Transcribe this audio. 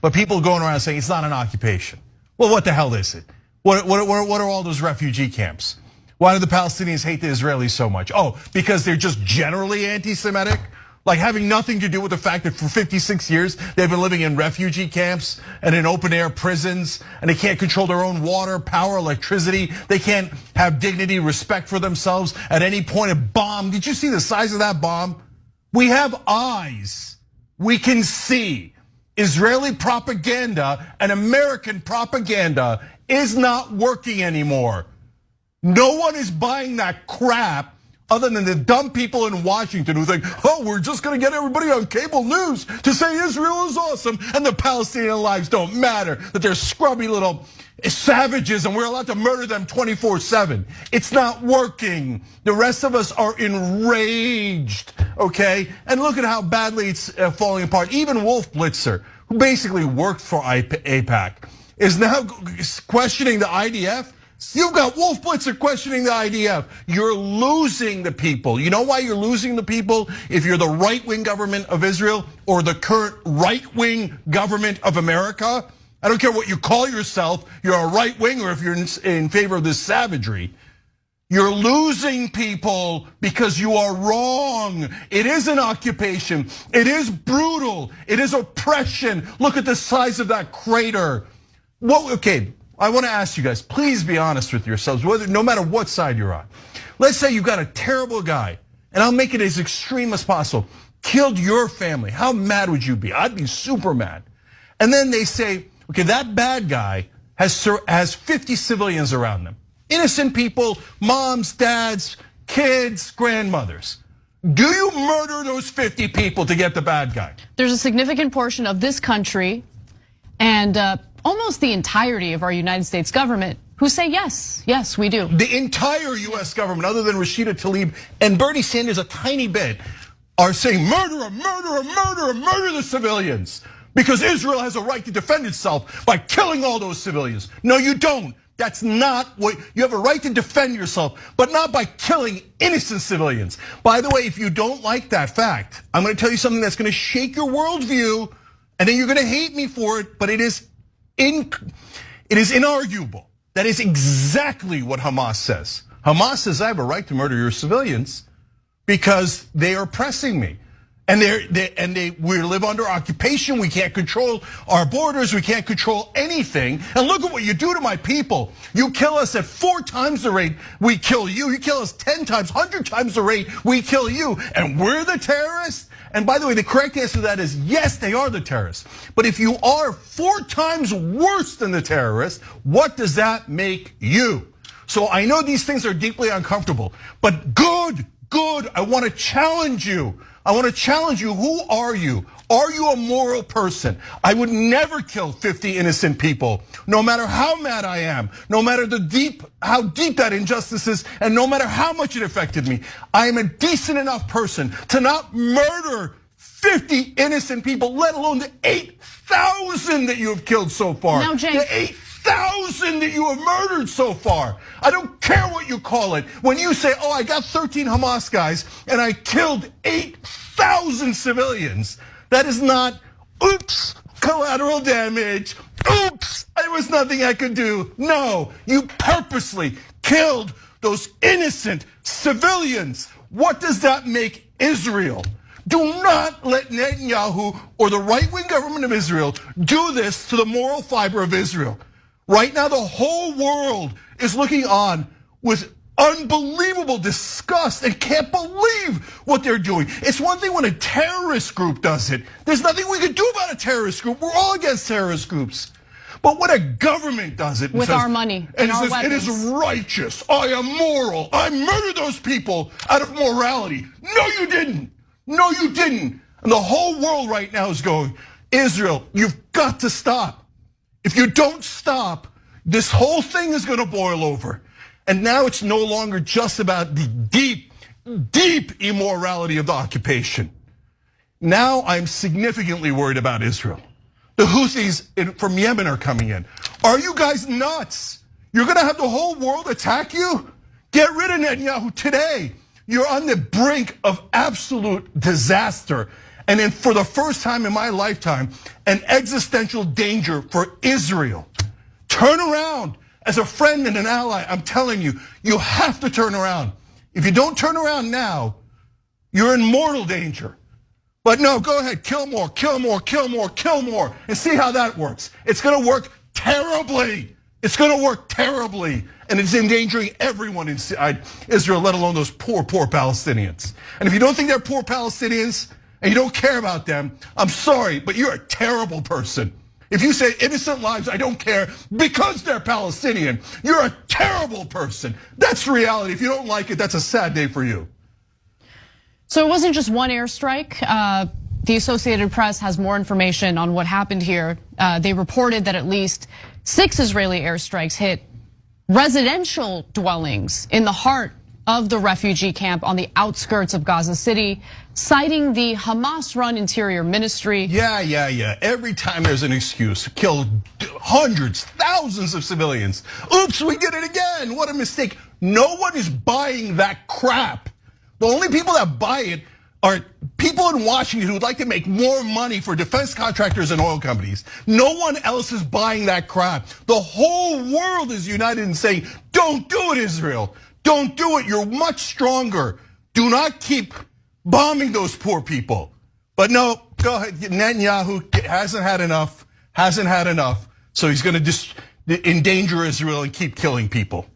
but people going around saying it's not an occupation. Well, what the hell is it? What are all those refugee camps? Why do the Palestinians hate the Israelis so much? Oh, because they're just generally anti-Semitic? Like having nothing to do with the fact that for 56 years, they've been living in refugee camps and in open air prisons, and they can't control their own water, power, electricity. They can't have dignity, respect for themselves at any point. A bomb, did you see the size of that bomb? We have eyes, we can see. Israeli propaganda and American propaganda is not working anymore. No one is buying that crap other than the dumb people in Washington who think, oh, we're just gonna get everybody on cable news to say Israel is awesome and the Palestinian lives don't matter, that they're scrubby little savages and we're allowed to murder them 24/7. It's not working. The rest of us are enraged, okay? And look at how badly it's falling apart. Even Wolf Blitzer, who basically worked for AIPAC, is now questioning the IDF. You've got Wolf Blitzer questioning the IDF. You're losing the people. You know why you're losing the people? If you're the right-wing government of Israel or the current right-wing government of America, I don't care what you call yourself, you're a right-wing or if you're in favor of this savagery. You're losing people because you are wrong. It is an occupation. It is brutal. It is oppression. Look at the size of that crater. Okay, I want to ask you guys, please be honest with yourselves, no matter what side you're on. Let's say you've got a terrible guy, and I'll make it as extreme as possible, killed your family. How mad would you be? I'd be super mad. And then they say, okay, that bad guy has 50 civilians around them. Innocent people, moms, dads, kids, grandmothers. Do you murder those 50 people to get the bad guy? There's a significant portion of this country and almost the entirety of our United States government who say yes, yes, we do. The entire US government, other than Rashida Tlaib and Bernie Sanders a tiny bit, are saying murder, murder, murder, murder the civilians. Because Israel has a right to defend itself by killing all those civilians. No, you don't. That's not what, you have a right to defend yourself, but not by killing innocent civilians. By the way, if you don't like that fact, I'm gonna tell you something that's gonna shake your worldview, and then you're gonna hate me for it, but it is inarguable. That is exactly what Hamas says. Hamas says, I have a right to murder your civilians because they are oppressing me. And we live under occupation. We can't control our borders. We can't control anything. And look at what you do to my people. You kill us at 4 times the rate we kill you. You kill us 10 times, 100 times the rate we kill you. And we're the terrorists? And by the way, the correct answer to that is yes, they are the terrorists. But if you are 4 times worse than the terrorists, what does that make you? So I know these things are deeply uncomfortable, but good, I want to challenge you. I want to challenge you, who are you? Are you a moral person? I would never kill 50 innocent people, no matter how mad I am, no matter how deep that injustice is, and no matter how much it affected me. I am a decent enough person to not murder 50 innocent people, let alone the 8,000 that you have killed so far. Now, Jake, the 8,000 that you have murdered so far. I don't care what you call it. When you say, oh, I got 13 Hamas guys and I killed 8,000 civilians, that is not, oops, collateral damage. Oops, there was nothing I could do. No, you purposely killed those innocent civilians. What does that make Israel? Do not let Netanyahu or the right-wing government of Israel do this to the moral fiber of Israel. Right now, the whole world is looking on with unbelievable disgust and can't believe what they're doing. It's one thing when a terrorist group does it. There's nothing we can do about a terrorist group. We're all against terrorist groups. But when a government does it, with our money and our weapons, it is righteous. I am moral. I murdered those people out of morality. No, you didn't. No, you didn't. And the whole world right now is going, Israel, you've got to stop. If you don't stop, this whole thing is gonna boil over. And now it's no longer just about the deep, deep immorality of the occupation. Now I'm significantly worried about Israel. The Houthis from Yemen are coming in. Are you guys nuts? You're gonna have the whole world attack you? Get rid of Netanyahu today. You're on the brink of absolute disaster. and then for the first time in my lifetime, an existential danger for Israel. Turn around. As a friend and an ally, I'm telling you, you have to turn around. If you don't turn around now, you're in mortal danger. But no, go ahead, kill more, kill more, kill more, kill more, and see how that works. It's gonna work terribly. It's gonna work terribly, and it's endangering everyone inside Israel, let alone those poor, poor Palestinians. And if you don't think they're poor Palestinians, and you don't care about them, I'm sorry, but you're a terrible person. If you say innocent lives, I don't care because they're Palestinian, you're a terrible person. That's reality. If you don't like it, that's a sad day for you. So it wasn't just one airstrike. The Associated Press has more information on what happened here. They reported that at least 6 Israeli airstrikes hit residential dwellings in the heart of the refugee camp on the outskirts of Gaza City, citing the Hamas-run Interior Ministry. Yeah. Every time there's an excuse, kill hundreds, thousands of civilians. Oops, we did it again. What a mistake. No one is buying that crap. The only people that buy it are people in Washington who would like to make more money for defense contractors and oil companies. No one else is buying that crap. The whole world is united in saying, don't do it, Israel. Don't do it, you're much stronger. Do not keep bombing those poor people. But no, go ahead, Netanyahu hasn't had enough, so he's gonna just endanger Israel and keep killing people.